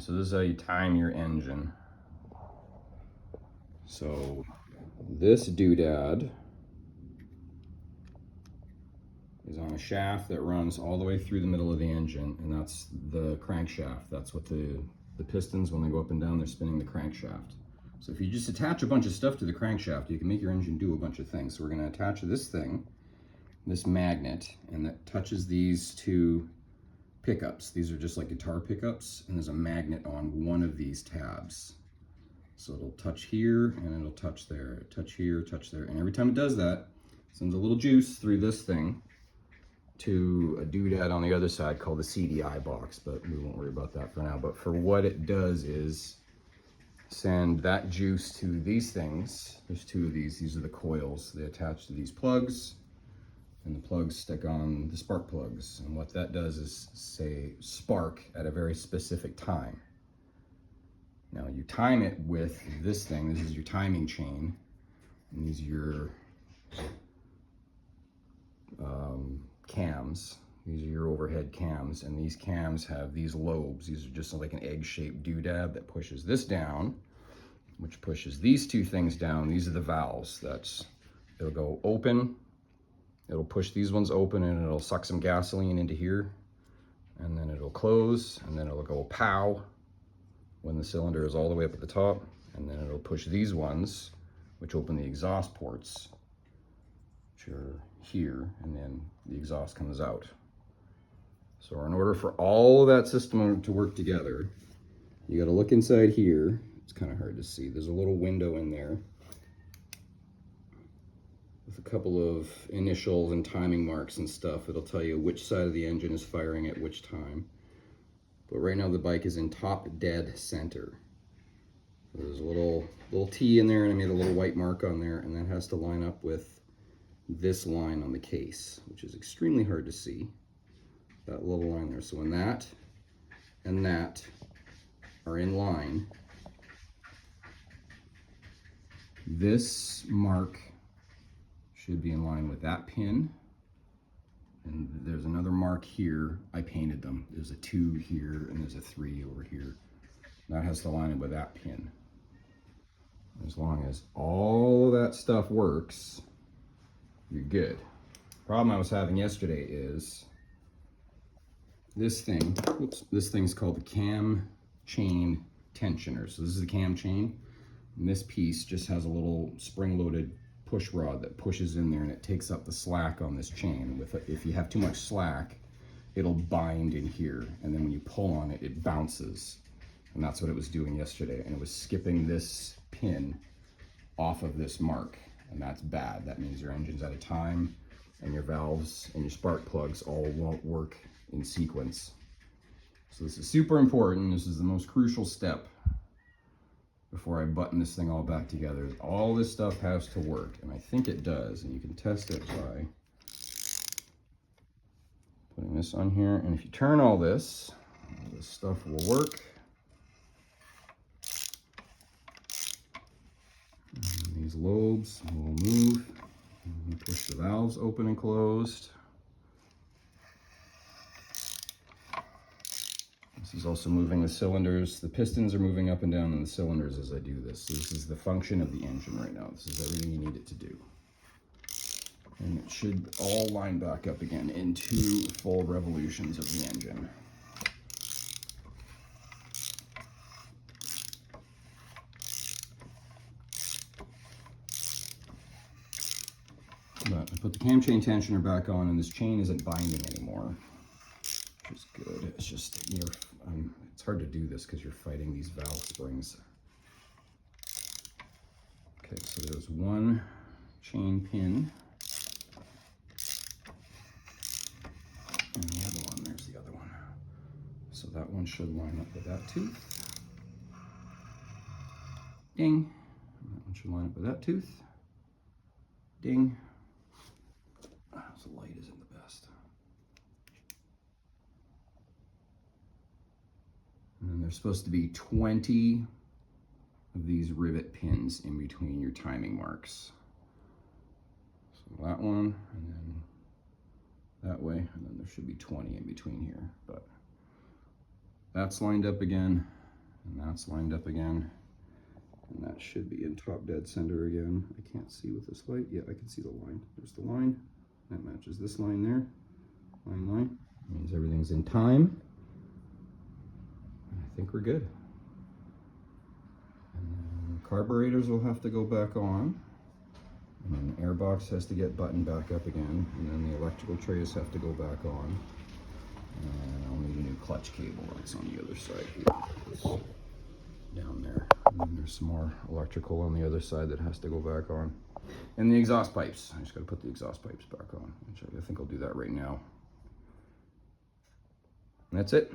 right, so this is how you time your engine. So this doodad is on a shaft that runs all the way through the middle of the engine, and that's the crankshaft. That's what the pistons, when they go up and down, they're spinning the crankshaft. So if you just attach a bunch of stuff to the crankshaft, you can make your engine do a bunch of things. So we're going to attach this thing, this magnet, and that touches these two pickups. These are just like guitar pickups, and there's a magnet on one of these tabs. So it'll touch here, and it'll touch there, touch here, touch there. And every time it does that, it sends a little juice through this thing to a doodad on the other side called the CDI box, but we won't worry about that for now. But for what it does is send that juice to these things. There's two of these. These are the coils. They attach to these plugs, and the plugs stick on the spark plugs. And what that does is say spark at a very specific time. Now you time it with this thing. This is your timing chain, and these are your cams. These are your overhead cams, and these cams have these lobes. These are just like an egg-shaped doodad that pushes this down, which pushes these two things down. These are the valves. It'll go open, it'll push these ones open, and it'll suck some gasoline into here, and then it'll close, and then it'll go pow when the cylinder is all the way up at the top, and then it'll push these ones, which open the exhaust ports, which are here, and then the exhaust comes out. So in order for all of that system to work together, you got to look inside here. It's kind of hard to see. There's a little window in there with a couple of initials and timing marks and stuff. It'll tell you which side of the engine is firing at which time. But right now the bike is in top dead center. There's a little T in there, and I made a little white mark on there, and that has to line up with this line on the case, which is extremely hard to see. That little line there. So when that and that are in line, this mark should be in line with that pin. And there's another mark here. I painted them. There's a 2 here, and there's a 3 over here. That has to line up with that pin. As long as all of that stuff works, you're good. Problem I was having yesterday is this thing. Oops, this thing's called the cam chain tensioner. So this is the cam chain, and this piece just has a little spring-loaded push rod that pushes in there, and it takes up the slack on this chain. If you have too much slack, it'll bind in here, and then when you pull on it, it bounces. And that's what it was doing yesterday, and it was skipping this pin off of this mark, and that's bad. That means your engine's out of time, and your valves and your spark plugs all won't work in sequence. So this is super important. This is the most crucial step before I button this thing all back together. All this stuff has to work, and I think it does, and you can test it by putting this on here. And if you turn all this stuff will work. And these lobes will move. And push the valves open and closed. This is also moving the cylinders. The pistons are moving up and down in the cylinders as I do this. So this is the function of the engine right now. This is everything you need it to do. And it should all line back up again in 2 full revolutions of the engine. But I put the cam chain tensioner back on, and this chain isn't binding anymore, which is good. It's just, it's hard to do this because you're fighting these valve springs. Okay, so there's one chain pin. And the other one, there's the other one. So that one should line up with that tooth. Ding. And that one should line up with that tooth. Ding. So the light isn't the best. And then there's supposed to be 20 of these rivet pins in between your timing marks. So that one, and then that way, and then there should be 20 in between here. But that's lined up again. And that's lined up again. And that should be in top dead center again. I can't see with this light. Yeah, I can see the line. There's the line. That matches this line there. Line. Means everything's in time. I think we're good. And then carburetors will have to go back on. And then the airbox has to get buttoned back up again. And then the electrical trays have to go back on. And I'll need a new clutch cable. That's on the other side here. It's down there. And then there's some more electrical on the other side that has to go back on. And the exhaust pipes. I just got to put the exhaust pipes back on. Which I think I'll do that right now. And that's it.